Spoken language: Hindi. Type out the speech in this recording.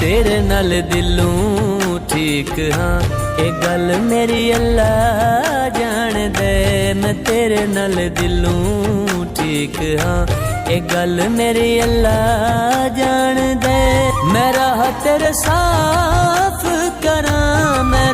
तेरे नाल दिलों ठीक हाँ, ये गल मेरी अल्लाह जान दे। मैं तेरे नाल दिलों ठीक हाँ, ये गल मेरी अल्लाह जान दे। मैं राह तेरे साफ करा, मैं